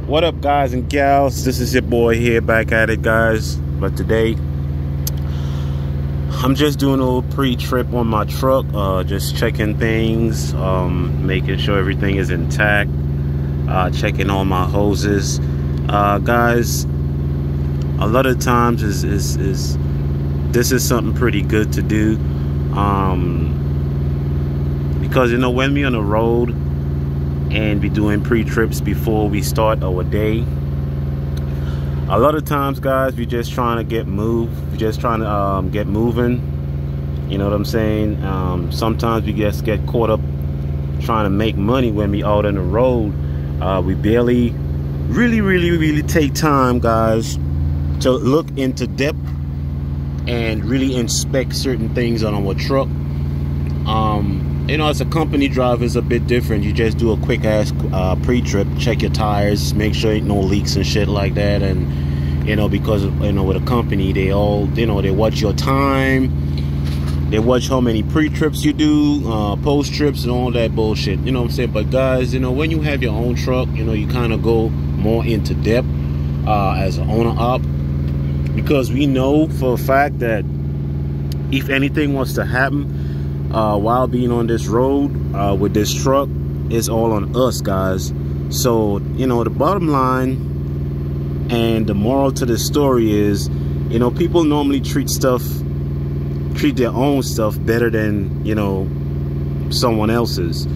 What up, guys and gals? This is your boy here, back at it, guys. But today I'm just doing a little pre-trip on my truck, just checking things, making sure everything is intact, checking all my hoses. Guys, a lot of times this is something pretty good to do, because when we're on the road and be doing pre-trips before we start our day, a lot of times, guys, we're just trying to get moving. You know what I'm saying? Sometimes we just get caught up trying to make money when we out on the road. We barely really take time, guys, to look into depth and really inspect certain things on our truck. As a company driver, it's a bit different. You just do a quick ass pre-trip, check your tires, make sure ain't no leaks and shit like that. And because with a company, they all they watch your time, they watch how many pre-trips you do, post trips and all that bullshit. You know what I'm saying? But guys, when you have your own truck, you kind of go more into depth as an owner op, because we know for a fact that if anything was to happen while being on this road with this truck, it's all on us, guys. So the bottom line and the moral to the story is, people normally treat their own stuff better than someone else's.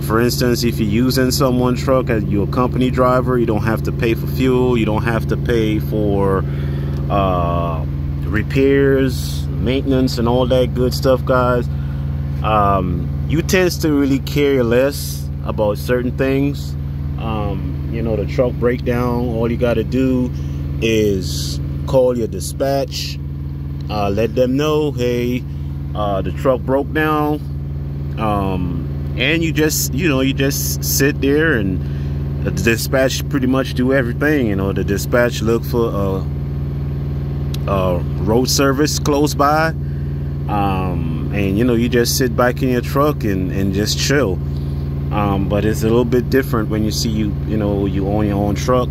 For instance, if you're using someone's truck as your company driver, you don't have to pay for fuel, you don't have to pay for repairs, maintenance, and all that good stuff, guys. You tend to really care less about certain things. The truck breakdown, all you got to do is call your dispatch, let them know, hey, the truck broke down, and you just sit there, and the dispatch pretty much do everything. The dispatch look for road service close by, and you just sit back in your truck and just chill. But it's a little bit different when you see you own your own truck.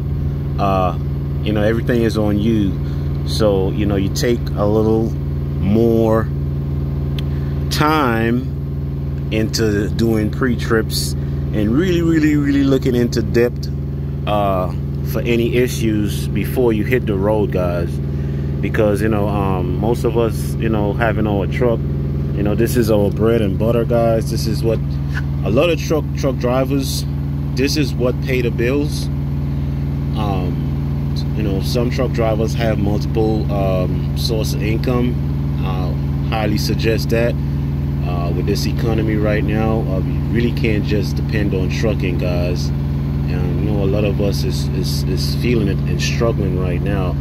Everything is on you, so you take a little more time into doing pre-trips and really looking into depth for any issues before you hit the road, guys. Because most of us having our truck, this is our bread and butter, guys. This is what a lot of truck drivers, this is what pay the bills. Some truck drivers have multiple source of income. Highly suggest that with this economy right now, we really can't just depend on trucking, guys. And a lot of us is feeling it and struggling right now.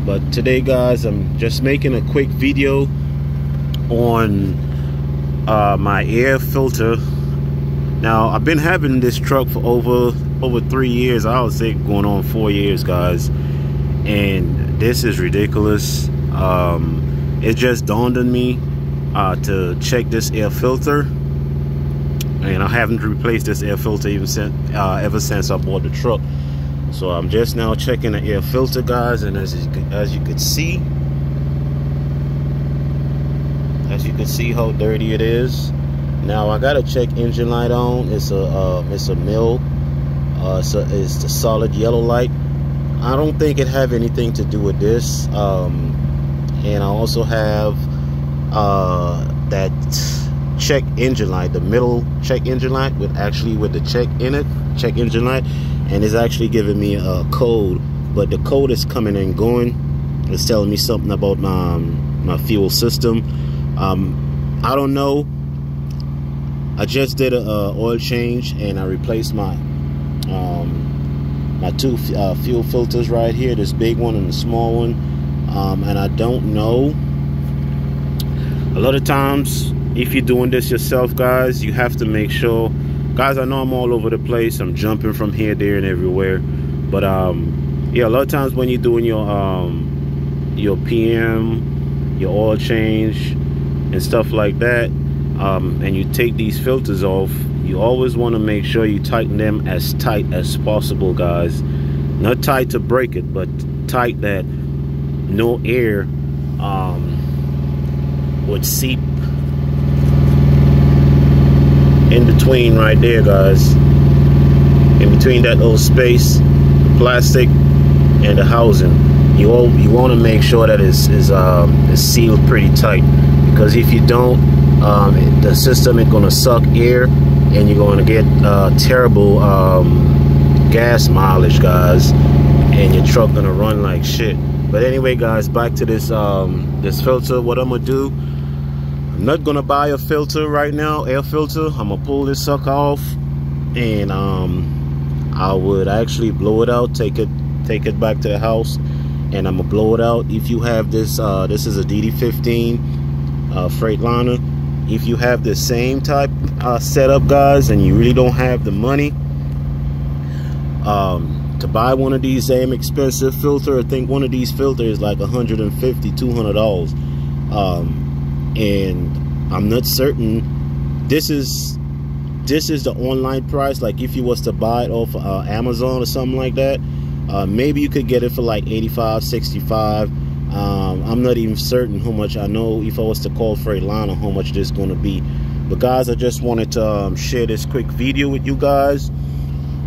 But today, guys, I'm just making a quick video on my air filter. Now, I've been having this truck for over 3 years. I would say going on 4 years, guys. And this is ridiculous. It just dawned on me to check this air filter. And I haven't replaced this air filter ever since I bought the truck. So I'm just now checking the air filter, guys. And as you could see how dirty it is. Now I gotta check engine light on. It's a mil. It's the solid yellow light. I don't think it have anything to do with this. And I also have that check engine light, the middle check engine light with the check in it, check engine light, and it's actually giving me a code. But the code is coming and going. It's telling me something about my fuel system. I don't know. I just did a oil change, and I replaced my two fuel filters right here, this big one and the small one. And I don't know. A lot of times, if you're doing this yourself, guys, you have to make sure. Guys, I know I'm all over the place. I'm jumping from here, there, and everywhere. But yeah, a lot of times when you're doing your PM, your oil change, and stuff like that, and you take these filters off, you always want to make sure you tighten them as tight as possible, guys. Not tight to break it, but tight that no air would seep in between right there, guys. In between that little space, the plastic and the housing. You want to make sure that it's sealed pretty tight, because if you don't, the system is going to suck air and you're going to get terrible gas mileage, guys, and your truck gonna run like shit. But anyway, guys, back to this this filter. What I'm gonna do, I'm not gonna buy a filter right now, air filter. I'm gonna pull this sucker off, and I would actually blow it out, take it back to the house, and I'm gonna blow it out. If you have this, this is a DD15 Freightliner. If you have the same type setup, guys, and you really don't have the money to buy one of these same expensive filter, I think one of these filters is like $150–200, and I'm not certain. This is the online price. Like if you was to buy it off Amazon or something like that, maybe you could get it for like $85–$65. I'm not even certain how much. I know if I was to call Frightliner, how much this is going to be. But guys, I just wanted to share this quick video with you guys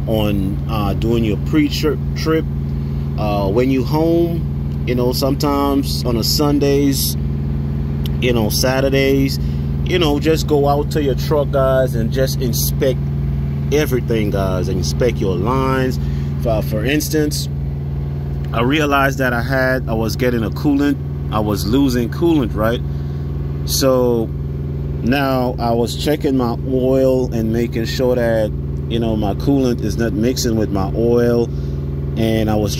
on doing your pre-trip. When you home, you know, sometimes on a Sundays, you know, Saturdays, you know, just go out to your truck, guys, and just inspect everything, guys, and inspect your lines. For instance, I realized that I was getting a coolant. I was losing coolant, right? So now I was checking my oil and making sure that, you know, my coolant is not mixing with my oil. And I was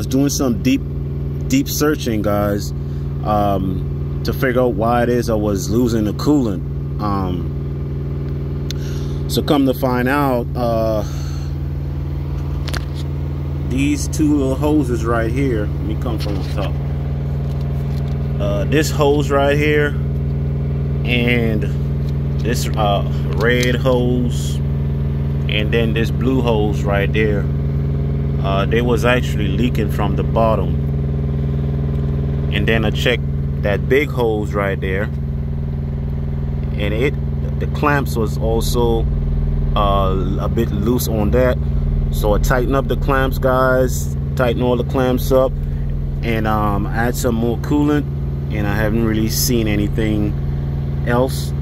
doing some deep searching, guys, to figure out why it is I was losing the coolant. So come to find out, these two little hoses right here, let me come from the top. This hose right here and this red hose, and then this blue hose right there, they was actually leaking from the bottom. And then I checked that big hose right there, and the clamps was also a bit loose on that. So I tighten up the clamps, guys, tighten all the clamps up, and add some more coolant, and I haven't really seen anything else.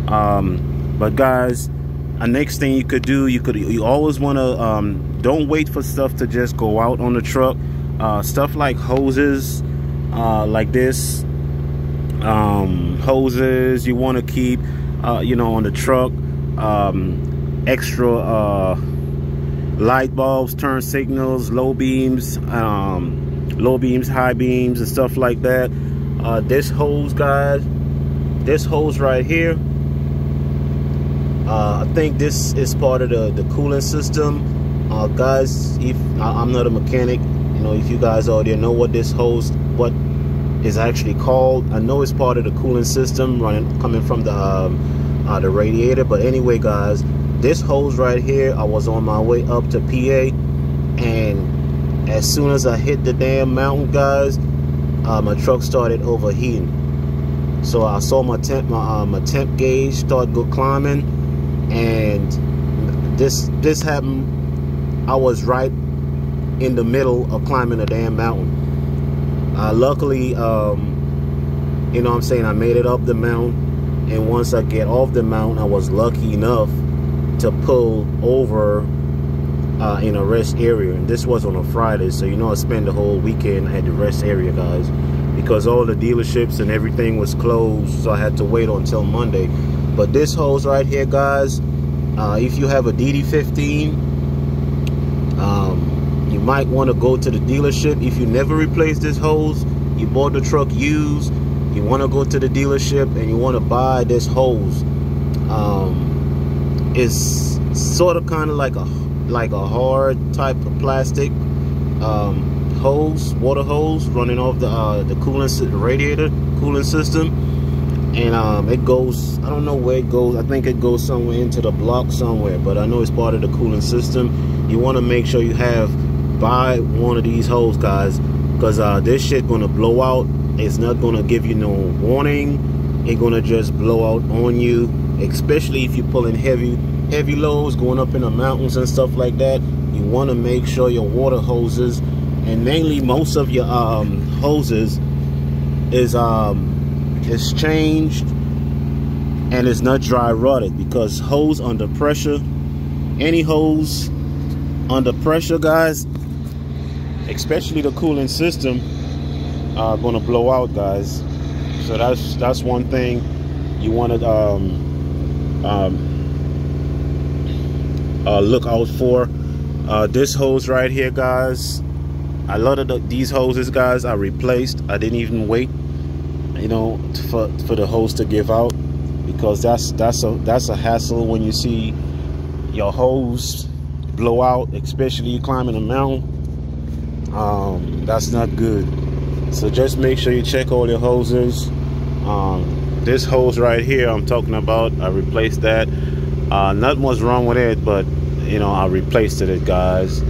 But guys, the next thing you could do, you always want to don't wait for stuff to just go out on the truck. Stuff like hoses, like this, hoses you want to keep you know, on the truck. Extra light bulbs, turn signals, low beams, high beams, and stuff like that. This hose, guys, this hose right here, I think this is part of the coolant system. Guys, if I'm not a mechanic, you know, if you guys out there know what this hose, what is actually called, I know it's part of the coolant system coming from the radiator. But anyway, guys, this hose right here, I was on my way up to PA, and as soon as I hit the damn mountain, guys, my truck started overheating. So I saw my temp gauge start climbing, and this happened. I was right in the middle of climbing a damn mountain. Luckily, you know what I'm saying, I made it up the mountain, and once I get off the mountain, I was lucky enough to pull over in a rest area. And this was on a Friday, so you know, I spent the whole weekend at the rest area, guys, because all the dealerships and everything was closed, so I had to wait until Monday. But this hose right here, guys, if you have a DD15, you might want to go to the dealership. If you never replaced this hose, you bought the truck used, you want to go to the dealership and you want to buy this hose. It's sort of kind of like a hard type of plastic hose, water hose, running off the coolant radiator coolant system. And it goes, I don't know where it goes. I think it goes somewhere into the block somewhere, but I know it's part of the coolant system. You want to make sure you have buy one of these hoses, guys, because this shit gonna blow out. It's not gonna give you no warning. It's gonna just blow out on you, especially if you're pulling heavy loads, going up in the mountains and stuff like that. You want to make sure your water hoses, and mainly most of your hoses, is changed and it's not dry rotted, because hose under pressure, any hose under pressure, guys, especially the cooling system, are gonna blow out, guys. So that's one thing you want to look out for. This hose right here, guys, a lot of these hoses, guys, are replaced. I didn't even wait, you know, for the hose to give out, because that's a hassle when you see your hose blow out, especially you climbing a mountain. That's not good. So just make sure you check all your hoses. This hose right here I'm talking about, I replaced that. Nothing was wrong with it, but you know, I replaced it, guys.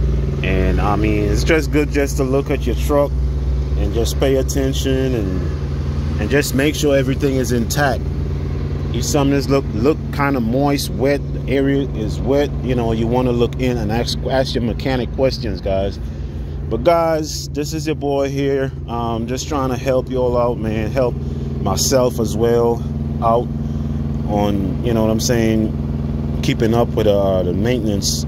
And I mean, it's just good just to look at your truck and just pay attention and just make sure everything is intact. If something is look kind of moist, wet, the area is wet, you know, you want to look in and ask your mechanic questions, guys. But guys, this is your boy here, just trying to help you all out, man. Help myself as well out on, you know what I'm saying, keeping up with the maintenance,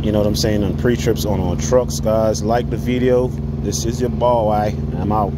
you know what I'm saying, on pre-trips on our trucks, guys. Like the video. This is your boy. I'm out.